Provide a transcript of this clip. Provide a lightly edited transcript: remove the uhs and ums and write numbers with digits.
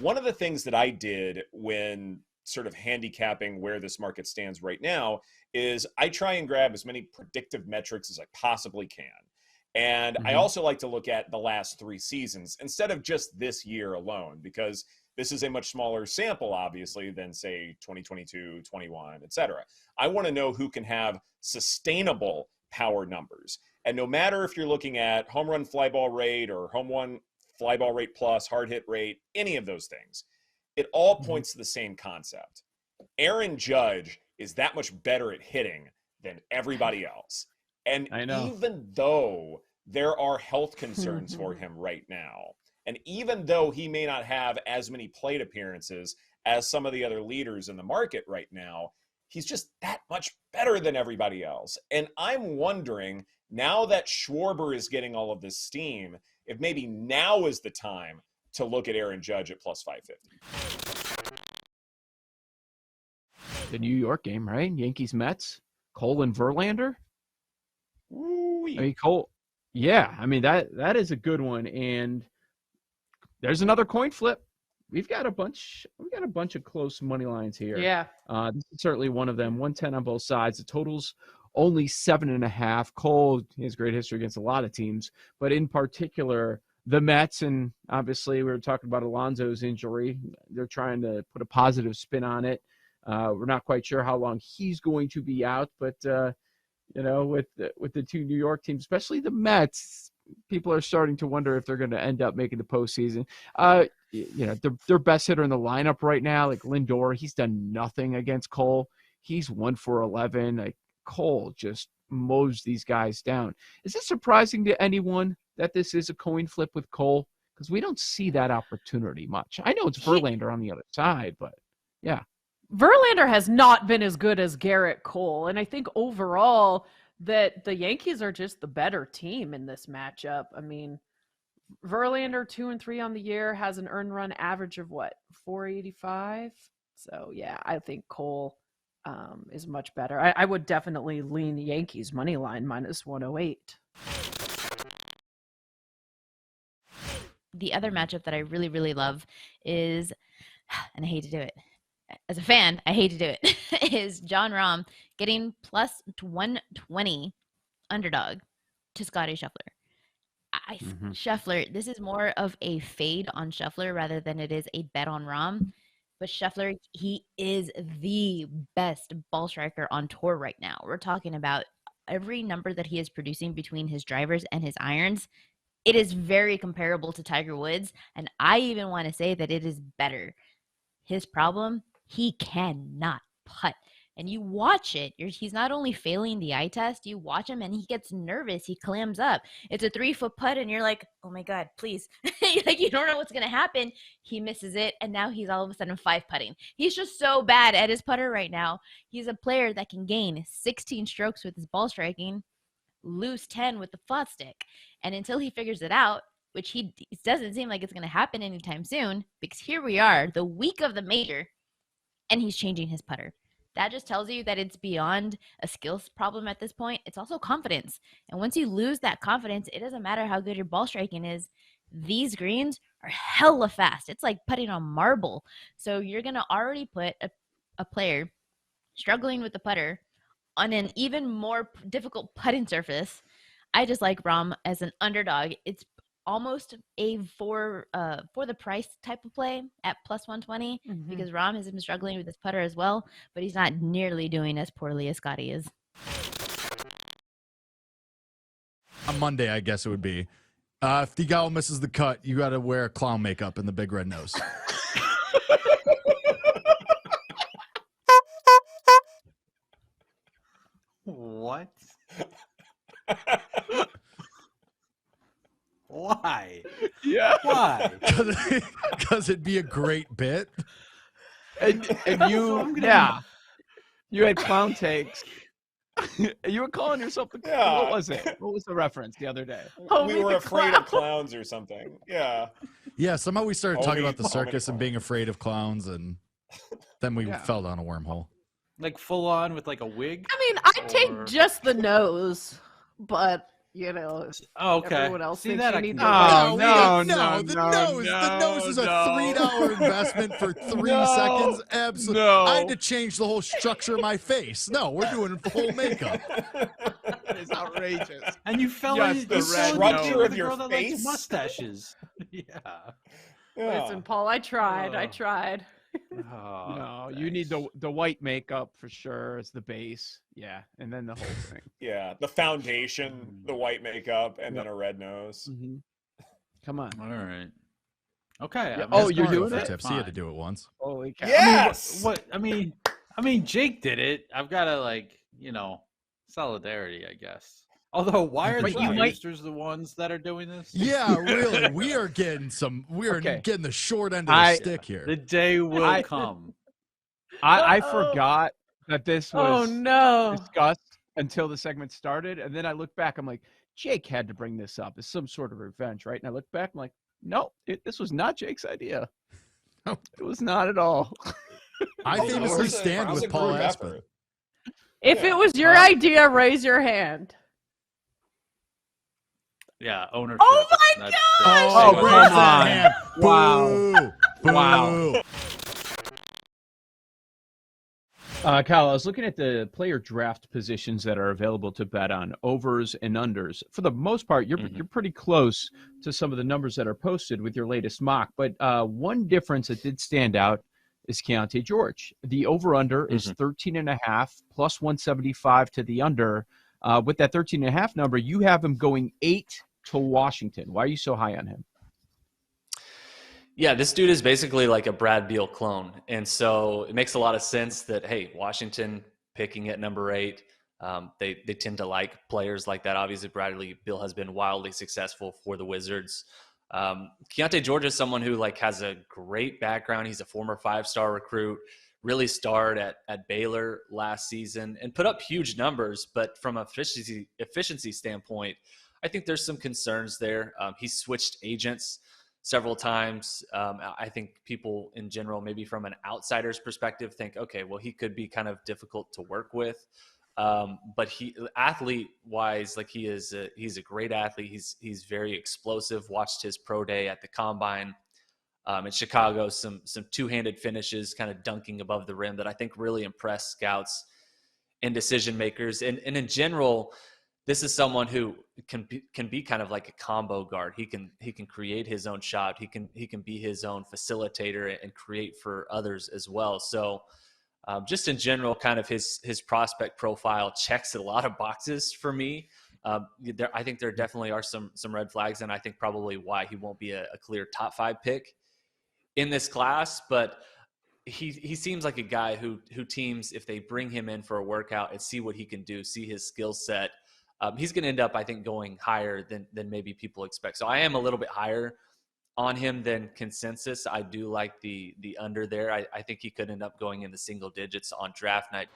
one of the things that I did when sort of handicapping where this market stands right now is I try and grab as many predictive metrics as I possibly can. And I also like to look at the last 3 seasons instead of just this year alone, because this is a much smaller sample, obviously, than, say, 2022, 21, et cetera. I want to know who can have sustainable power numbers. And no matter if you're looking at home run fly ball rate or home run fly ball rate plus, hard hit rate, any of those things, it all points to the same concept. Aaron Judge is that much better at hitting than everybody else. And even though there are health concerns for him right now, and even though he may not have as many plate appearances as some of the other leaders in the market right now, he's just that much better than everybody else. And I'm wondering, now that Schwarber is getting all of this steam, if maybe now is the time to look at Aaron Judge at plus 550. The New York game, right? Yankees, Mets, Cole and Verlander. Ooh-wee. I mean, Cole, yeah. I mean, that is a good one. And there's another coin flip. We've got a bunch of close money lines here. Yeah. This is certainly one of them. 110 on both sides. The total's only 7.5. Cole has great history against a lot of teams, but in particular, the Mets, and obviously we were talking about Alonso's injury. They're trying to put a positive spin on it. We're not quite sure how long he's going to be out, but with the 2 New York teams, especially the Mets, people are starting to wonder if they're going to end up making the postseason. Their best hitter in the lineup right now, like Lindor, he's done nothing against Cole. He's 1 for 11. Like Cole just mows these guys down. Is it surprising to anyone that this is a coin flip with Cole? Because we don't see that opportunity much. I know it's Verlander on the other side, but yeah. Verlander has not been as good as Garrett Cole. And I think overall that the Yankees are just the better team in this matchup. I mean, Verlander 2-3 on the year, has an earned run average of 485. So yeah, I think Cole is much better. I would definitely lean the Yankees money line minus 108. The other matchup that I really, really love is, and I hate to do it, as a fan, I hate to do it, is John Rahm getting plus 120 underdog to Scotty Scheffler. Scheffler, this is more of a fade on Scheffler rather than it is a bet on Rahm. But Scheffler, he is the best ball striker on tour right now. We're talking about every number that he is producing between his drivers and his irons. It is very comparable to Tiger Woods, and I even want to say that it is better. His problem, he cannot putt. And you watch it, he's not only failing the eye test, you watch him and he gets nervous, he clams up. It's a 3-foot putt and you're like, oh my God, please. Like, you don't know what's going to happen. He misses it, and now he's all of a sudden 5-putting. He's just so bad at his putter right now. He's a player that can gain 16 strokes with his ball striking, lose 10 with the flat stick. And until he figures it out, which it doesn't seem like it's going to happen anytime soon, because here we are, the week of the major, and he's changing his putter. That just tells you that it's beyond a skills problem at this point. It's also confidence. And once you lose that confidence, it doesn't matter how good your ball striking is. These greens are hella fast. It's like putting on marble. So you're going to already put a player struggling with the putter on an even more difficult putting surface. I just like Rahm as an underdog. It's almost a for the price type of play at plus 120 because Rahm has been struggling with his putter as well, but he's not nearly doing as poorly as Scotty is. On Monday, I guess it would be. If Degal misses the cut, you got to wear clown makeup and the big red nose. What? Why? Yeah. Why? Because it'd be a great bit. And you, you had clown takes. You were calling yourself the clown. What was it? What was the reference the other day? We were afraid of clowns or something. Yeah. Yeah, somehow we started talking about the circus and being afraid of clowns, and then we fell down a wormhole. Like full on with like a wig? I mean, I take just the nose, but You know, Oh, okay. everyone else See thinks that you I need can the get white behind. No, the nose is a $3 investment for 3 seconds. Absolutely. I had to change the whole structure of my face. No, we're doing full makeup. That is outrageous. And you fell Yes, in the you fell in the structure game with of a your girl that likes face? mustaches. Yeah. Listen, Paul, I tried. I Oh. tried. Oh, No, you need thanks. the white makeup for sure as the base. Yeah, and then the whole thing. Yeah, the foundation, the white makeup, and Yep. then a red nose. Mm-hmm. Come on. All right. Okay. Yeah. I mean, Oh, that's you're Mario doing for it? tips. He had to do it once. Holy cow. Yes. I mean, Jake did it. I've got to solidarity, I guess. Although, why are But the you might- producers the ones that are doing this? Yeah, really. We are getting Okay. getting the short end of the stick here. The day will I- come. I Uh-oh. forgot that this Oh was no. discussed until the segment started, and then I look back. I'm like, Jake had to bring this up. It's some sort of revenge, right? And I look back. I'm like, no, this was not Jake's idea. No. It was not at all. I Also, famously it was a- stand it was with a Paul group Aspen. effort. If Yeah. it was your idea, raise your hand. Yeah, ownership. Oh my That's- Oh, that's- come raise that on. hand. Wow. Boo. Boo. Wow. Kyle, I was looking at the player draft positions that are available to bet on, overs and unders. For the most part, you're pretty close to some of the numbers that are posted with your latest mock. But one difference that did stand out is Keontae George. The over-under is 13.5 plus 175 to the under. With that 13.5 number, you have him going 8 to Washington. Why are you so high on him? Yeah, this dude is basically like a Brad Beal clone. And so it makes a lot of sense that, hey, Washington picking at number 8, they tend to like players like that. Obviously, Bradley Beal has been wildly successful for the Wizards. Keontae George is someone who has a great background. He's a former 5-star recruit, really starred at Baylor last season and put up huge numbers. But from a efficiency standpoint, I think there's some concerns there. He switched agents several times. I think people in general, maybe from an outsider's perspective, think, okay, well, he could be kind of difficult to work with. But he, athlete-wise, he's a great athlete. He's very explosive. Watched his pro day at the Combine in Chicago. Some two-handed finishes, kind of dunking above the rim that I think really impressed scouts and decision makers. And in general, this is someone who can be kind of like a combo guard. He can create his own shot. He can be his own facilitator and create for others as well. So just in general, kind of his prospect profile checks a lot of boxes for me. I think there definitely are some red flags, and I think probably why he won't be a clear top 5 pick in this class. But he seems like a guy who teams, if they bring him in for a workout and see what he can do, see his skill set, he's going to end up, I think, going higher than maybe people expect. So I am a little bit higher on him than consensus. I do like the under there. I think he could end up going in the single digits on draft night.